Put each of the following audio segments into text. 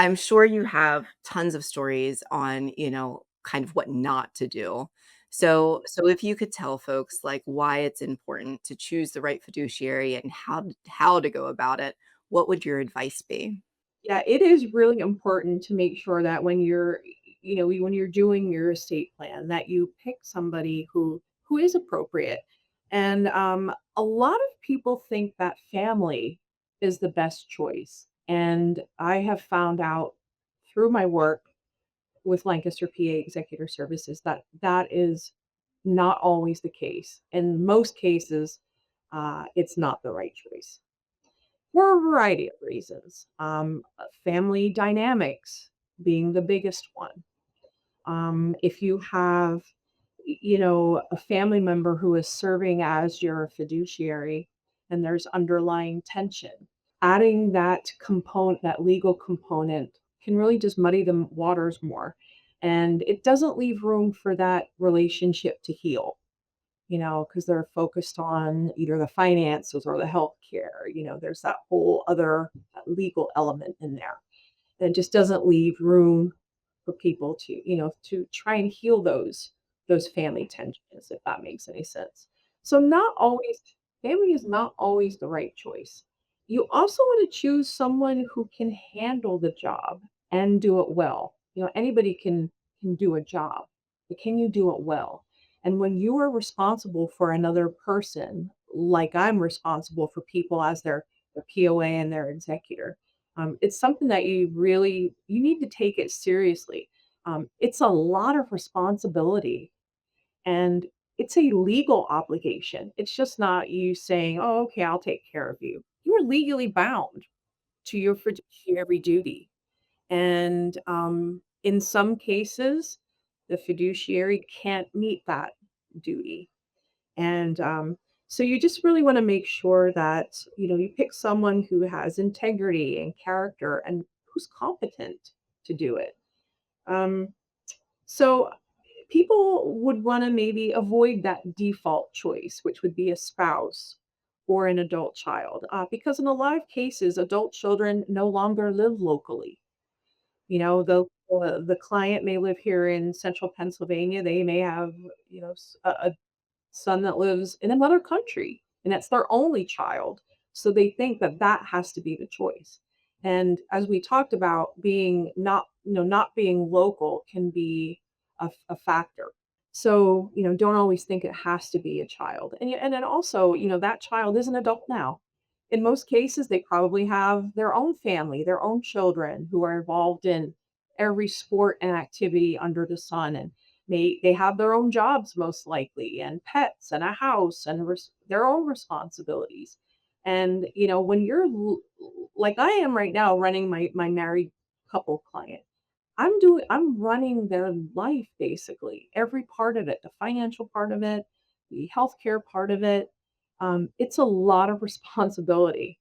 I'm sure you have tons of stories on, kind of what not to do. So if you could tell folks like why it's important to choose the right fiduciary and how to go about it, what would your advice be? Yeah, it is really important to make sure that when when you're doing your estate plan, that you pick somebody who is appropriate. And a lot of people think that family is the best choice. And I have found out through my work with Lancaster PA Executor Services that that is not always the case. In most cases, it's not the right choice for a variety of reasons. Family dynamics being the biggest one. If you have, a family member who is serving as your fiduciary and there's underlying tension, adding that component, that legal component, can really just muddy the waters more. And it doesn't leave room for that relationship to heal, because they're focused on either the finances or the healthcare. There's that whole other legal element in there that just doesn't leave room for people to try and heal those family tensions, if that makes any sense. So not always family is not always the right choice. You also want to choose someone who can handle the job and do it well. Anybody can do a job, but can you do it well? And when you are responsible for another person, like I'm responsible for people as their POA and their executor, it's something that you need to take it seriously. It's a lot of responsibility and it's a legal obligation. It's just not you saying, "Oh, okay, I'll take care of you." You are legally bound to your fiduciary duty. And in some cases, the fiduciary can't meet that duty. And so you just really want to make sure that you pick someone who has integrity and character and who's competent to do it. Um, so people would want to maybe avoid that default choice, which would be a spouse or an adult child, because in a lot of cases, adult children no longer live locally. The client may live here in central Pennsylvania. They may have, a son that lives in another country, and that's their only child. So they think that that has to be the choice. And as we talked about, not being local can be a factor. So, don't always think it has to be a child. And then also, that child is an adult now. In most cases, they probably have their own family, their own children who are involved in every sport and activity under the sun. And they have their own jobs most likely, and pets, and a house, and their own responsibilities. And, when like I am right now running my married couple client, I'm running their life basically, every part of it, the financial part of it, the healthcare part of it. It's a lot of responsibility,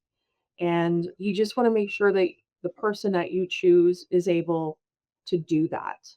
and you just wanna make sure that the person that you choose is able to do that.